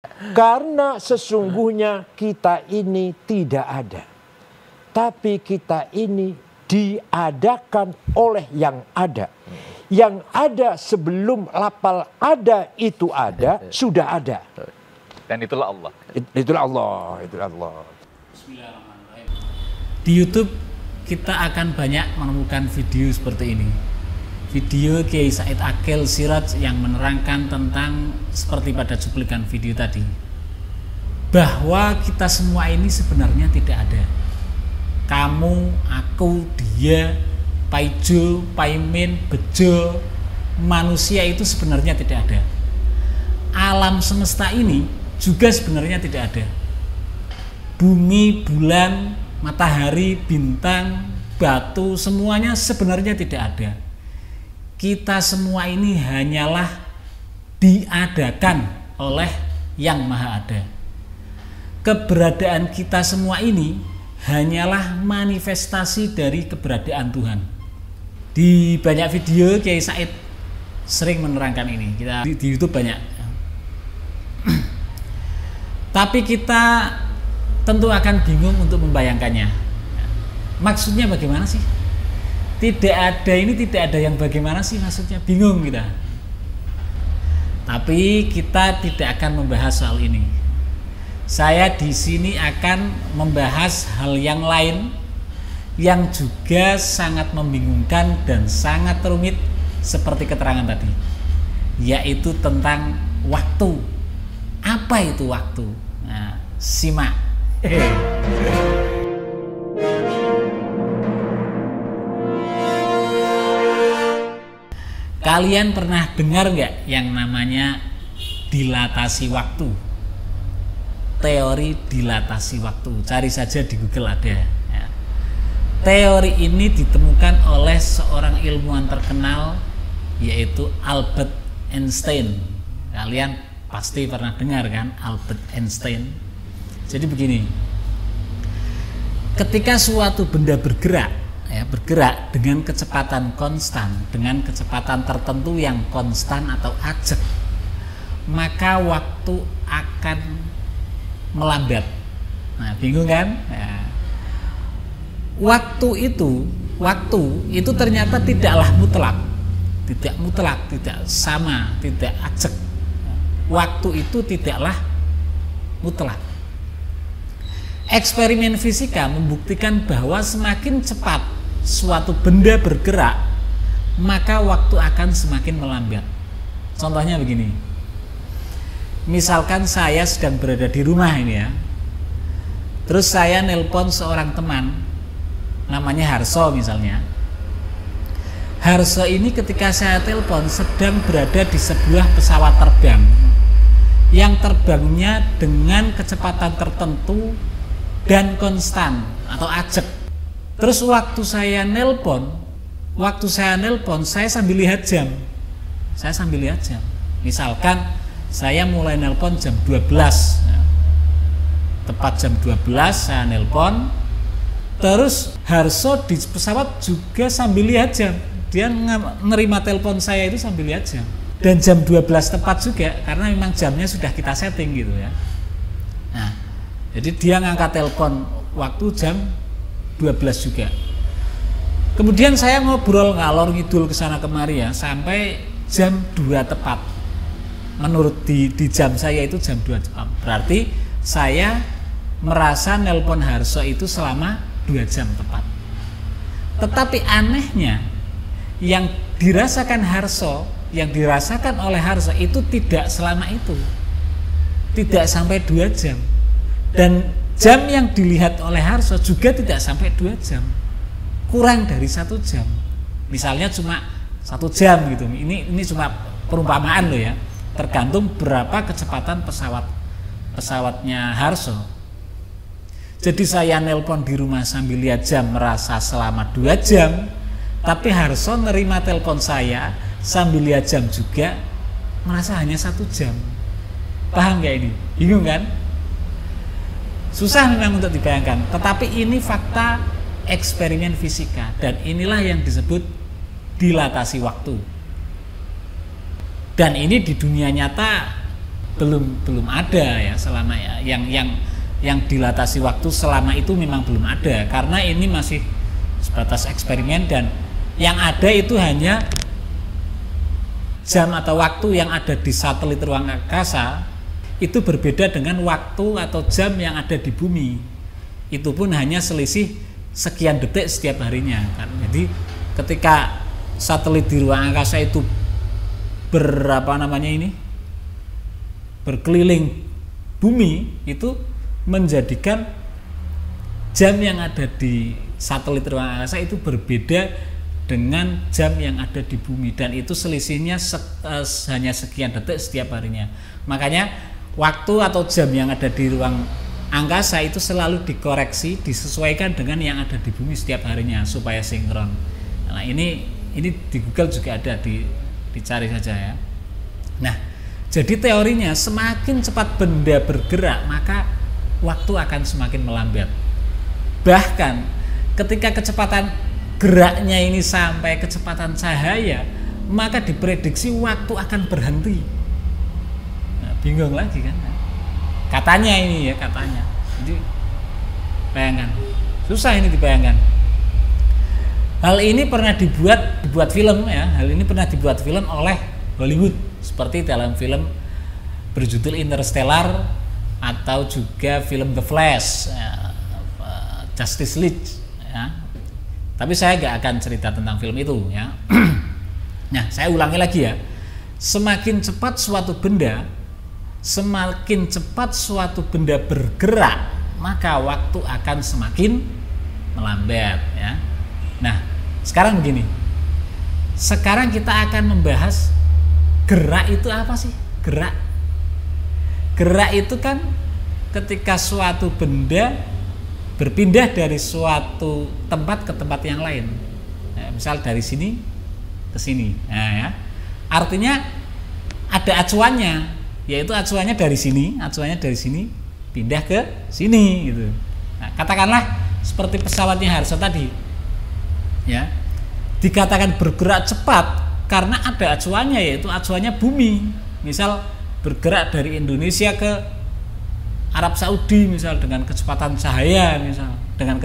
Karena sesungguhnya kita ini tidak ada. Tapi kita ini diadakan oleh yang ada. Yang ada sebelum lapal ada itu ada, sudah ada. Dan itulah Allah. Itulah Allah, itulah Allah. Bismillahirrahmanirrahim. Di YouTube kita akan banyak menemukan video seperti ini. Video Kiai Said Akil Siraj yang menerangkan tentang seperti pada cuplikan video tadi, bahwa kita semua ini sebenarnya tidak ada. Kamu, aku, dia, Paijo, Paimin, Bejo, manusia itu sebenarnya tidak ada. Alam semesta ini juga sebenarnya tidak ada. Bumi, bulan, matahari, bintang, batu, semuanya sebenarnya tidak ada. Kita semua ini hanyalah diadakan oleh Yang Maha Ada. Keberadaan kita semua ini hanyalah manifestasi dari keberadaan Tuhan. Di banyak video Kiai Said sering menerangkan ini. Kita di YouTube banyak. Tapi kita tentu akan bingung untuk membayangkannya. Maksudnya bagaimana sih? Tidak ada yang bagaimana sih maksudnya? Bingung kita. Tapi kita tidak akan membahas soal ini. Saya di sini akan membahas hal yang lain yang juga sangat membingungkan dan sangat rumit seperti keterangan tadi, yaitu tentang waktu. Apa itu waktu? Nah, simak. Kalian pernah dengar nggak yang namanya dilatasi waktu? Teori dilatasi waktu. Cari saja di Google ada. Ya. Teori ini ditemukan oleh seorang ilmuwan terkenal, yaitu Albert Einstein. Kalian pasti pernah dengar kan Albert Einstein? Jadi begini, ketika suatu benda bergerak dengan kecepatan konstan, dengan kecepatan tertentu yang konstan atau ajek, maka waktu akan melambat. Nah, bingung kan? Nah, waktu itu ternyata tidaklah mutlak, tidak sama, tidak ajek. Waktu itu tidaklah mutlak. Eksperimen fisika membuktikan bahwa semakin cepat suatu benda bergerak, maka waktu akan semakin melambat. Contohnya begini, misalkan saya sedang berada di rumah ini ya, terus saya nelpon seorang teman, namanya Harso misalnya. Harso ini ketika saya telepon sedang berada di sebuah pesawat terbang yang terbangnya dengan kecepatan tertentu dan konstan atau ajek. Terus waktu saya nelpon, saya sambil lihat jam. Misalkan saya mulai nelpon jam 12. Tepat jam 12 saya nelpon. Terus Harso di pesawat juga sambil lihat jam. Dia menerima telepon saya itu sambil lihat jam. Dan jam 12 tepat juga, karena memang jamnya sudah kita setting gitu ya. Nah, jadi dia ngangkat telepon waktu jam 12 juga. Kemudian saya ngobrol ngalor ngidul kesana kemari ya, sampai jam 2 tepat. Menurut di jam saya itu jam 2 tepat. Berarti saya merasa nelpon Harso itu selama 2 jam tepat. Tetapi anehnya, yang dirasakan oleh Harso itu tidak selama itu. Tidak sampai 2 jam. Dan jam yang dilihat oleh Harso juga tidak sampai 2 jam, kurang dari 1 jam. Misalnya cuma 1 jam gitu. Ini cuma perumpamaan loh ya. Tergantung berapa kecepatan pesawatnya Harso. Jadi saya nelpon di rumah sambil lihat jam merasa selama 2 jam, tapi Harso nerima telepon saya sambil lihat jam juga merasa hanya 1 jam. Paham gak ini? Bingung kan? Susah memang untuk dibayangkan, tetapi ini fakta eksperimen fisika, dan inilah yang disebut dilatasi waktu. Dan ini di dunia nyata belum ada ya selama yang dilatasi waktu selama itu memang belum ada, karena ini masih sebatas eksperimen dan yang ada itu hanya jam atau waktu yang ada di satelit ruang angkasa itu berbeda dengan waktu atau jam yang ada di bumi. Itu pun hanya selisih sekian detik setiap harinya kan. Jadi ketika satelit di ruang angkasa itu berkeliling bumi, itu menjadikan jam yang ada di satelit ruang angkasa itu berbeda dengan jam yang ada di bumi, dan itu selisihnya hanya sekian detik setiap harinya. Makanya waktu atau jam yang ada di ruang angkasa itu selalu dikoreksi, disesuaikan dengan yang ada di bumi setiap harinya supaya sinkron. Nah, ini di Google juga ada, dicari saja ya. Nah, jadi teorinya semakin cepat benda bergerak maka waktu akan semakin melambat. Bahkan ketika kecepatan geraknya ini sampai kecepatan cahaya, maka diprediksi waktu akan berhenti. Nah, bingung lagi kan? Katanya ini ya, katanya. Jadi bayangkan, susah ini dibayangkan. Hal ini pernah dibuat film ya. Hal ini pernah dibuat film oleh Hollywood, seperti dalam film berjudul Interstellar atau juga film The Flash, Justice League ya. Tapi saya nggak akan cerita tentang film itu ya. Nah, saya ulangi lagi ya. Semakin cepat suatu benda bergerak, maka waktu akan semakin melambat ya. Nah, sekarang begini. Sekarang kita akan membahas gerak itu apa sih? Gerak itu kan ketika suatu benda berpindah dari suatu tempat ke tempat yang lain. Nah, misal dari sini ke sini. Nah, ya. Artinya ada acuannya, yaitu acuannya dari sini pindah ke sini gitu. Nah, katakanlah seperti pesawatnya Harso tadi. Ya. Dikatakan bergerak cepat karena ada acuannya, yaitu acuannya bumi. Misal bergerak dari Indonesia ke Arab Saudi misal dengan kecepatan cahaya, dengan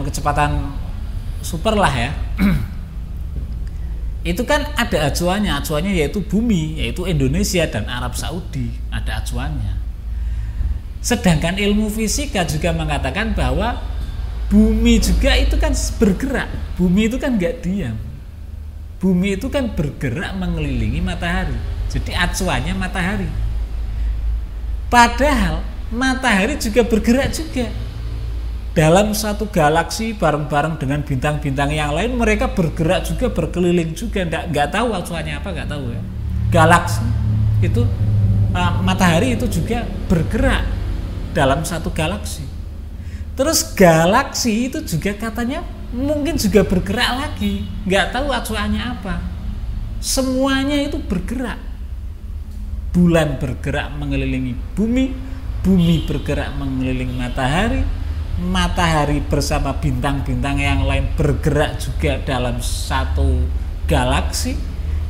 kecepatan super lah ya. Itu kan ada acuannya yaitu bumi, yaitu Indonesia dan Arab Saudi, ada acuannya. Sedangkan ilmu fisika juga mengatakan bahwa bumi juga itu kan bergerak, bumi itu kan nggak diam, bumi itu kan bergerak mengelilingi matahari, jadi acuannya matahari. Padahal matahari juga bergerak juga dalam satu galaksi bareng-bareng dengan bintang-bintang yang lain. Mereka bergerak juga, berkeliling juga, nggak tahu acuannya apa, nggak tahu ya. Galaksi itu matahari itu juga bergerak dalam satu galaksi. Terus galaksi itu juga katanya mungkin juga bergerak lagi, nggak tahu acuannya apa. Semuanya itu bergerak. Bulan bergerak mengelilingi bumi, bumi bergerak mengelilingi matahari, matahari bersama bintang-bintang yang lain bergerak juga dalam satu galaksi,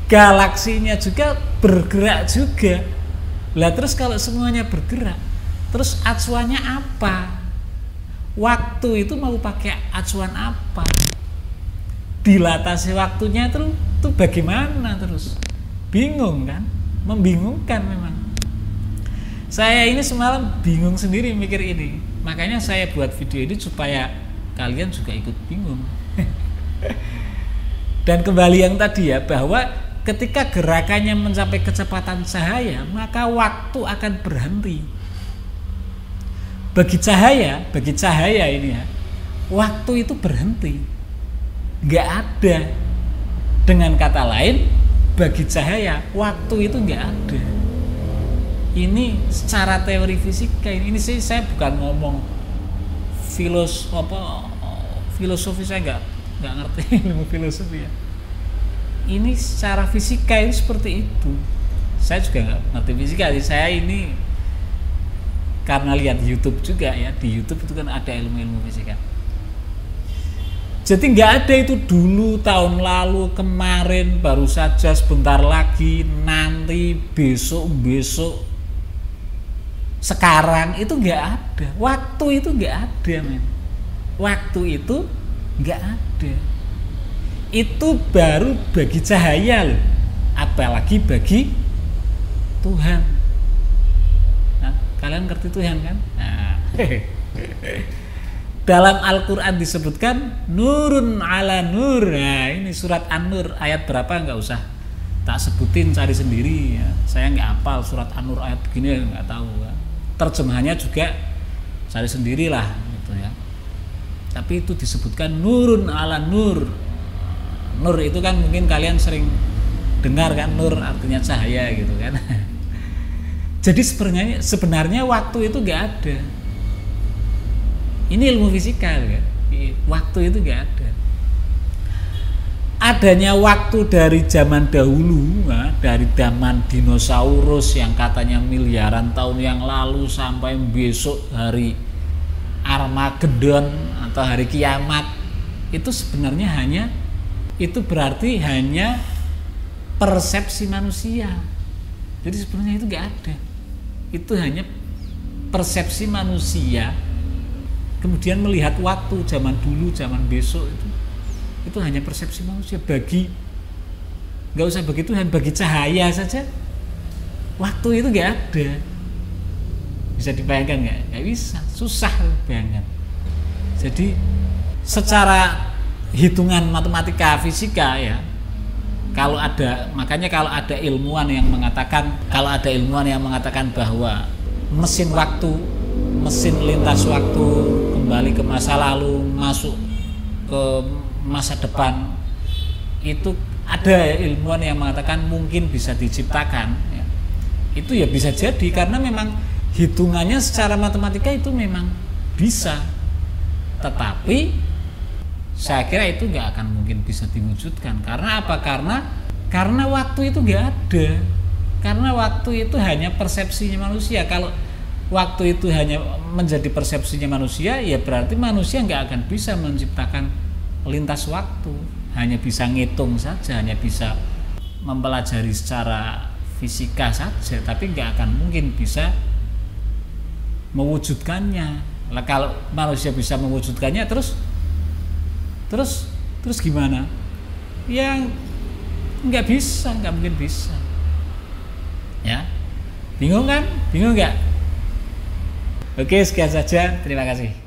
galaksinya juga bergerak juga. Lah terus kalau semuanya bergerak, terus acuannya apa? Waktu itu mau pakai acuan apa? Dilatasi waktunya itu bagaimana terus? Bingung kan? Membingungkan memang. Saya ini semalam bingung sendiri mikir ini. Makanya saya buat video ini supaya kalian juga ikut bingung. Dan kembali yang tadi ya, bahwa ketika gerakannya mencapai kecepatan cahaya, maka waktu akan berhenti. Bagi cahaya ini ya, waktu itu berhenti. Nggak ada. Dengan kata lain, bagi cahaya waktu itu nggak ada. Ini secara teori fisika, ini sih saya bukan ngomong filosofi, saya nggak ngerti ilmu filosofi ya. Ini secara fisika ini seperti itu. Saya juga nggak ngerti fisika, saya ini karena lihat YouTube juga ya, di YouTube itu kan ada ilmu-ilmu fisika. Jadi nggak ada itu dulu, tahun lalu, kemarin, baru saja, sebentar lagi, nanti, besok, sekarang, itu nggak ada. Waktu itu nggak ada, men. Waktu itu nggak ada. Itu baru bagi cahaya loh, apalagi bagi Tuhan. Nah, kalian ngerti Tuhan kan? Nah. Dalam Al-Quran disebutkan nurun ala nur. Nah, ini surat An-Nur ayat berapa nggak usah tak sebutin, cari sendiri ya. Saya nggak hafal surat An-Nur ayat begini, nggak tahu kan. Terjemahannya juga cari sendirilah gitu ya. Tapi itu disebutkan nurun ala nur. Nur itu kan mungkin kalian sering dengar kan, nur artinya cahaya gitu kan. Jadi sebenarnya waktu itu nggak ada. Ini ilmu fisika kan? Waktu itu nggak ada. Adanya waktu dari zaman dahulu, dari zaman dinosaurus yang katanya miliaran tahun yang lalu sampai besok hari Armageddon atau hari kiamat, itu sebenarnya itu berarti hanya persepsi manusia. Jadi sebenarnya itu nggak ada. Itu hanya persepsi manusia. Kemudian melihat waktu zaman dulu, zaman besok itu hanya persepsi manusia. Nggak usah bagi Tuhan, bagi cahaya saja waktu itu nggak ada. Bisa dibayangkan nggak? Nggak bisa, susah bayangkan. Jadi secara hitungan matematika fisika ya, makanya kalau ada ilmuwan yang mengatakan bahwa mesin lintas waktu kembali ke masa lalu, masuk ke masa depan, itu ada ilmuwan yang mengatakan mungkin bisa diciptakan ya. Itu ya bisa jadi karena memang hitungannya secara matematika itu memang bisa, tetapi saya kira itu nggak akan mungkin bisa diwujudkan. Karena apa? Karena waktu itu nggak ada. Karena waktu itu hanya persepsinya manusia. Kalau waktu itu hanya menjadi persepsinya manusia, ya berarti manusia nggak akan bisa menciptakan lintas waktu. Hanya bisa ngitung saja, hanya bisa mempelajari secara fisika saja, tapi nggak akan mungkin bisa mewujudkannya. Nah, kalau manusia bisa mewujudkannya, terus gimana? Ya nggak mungkin bisa. Ya, bingung kan? Bingung nggak? Oke, sekian saja. Terima kasih.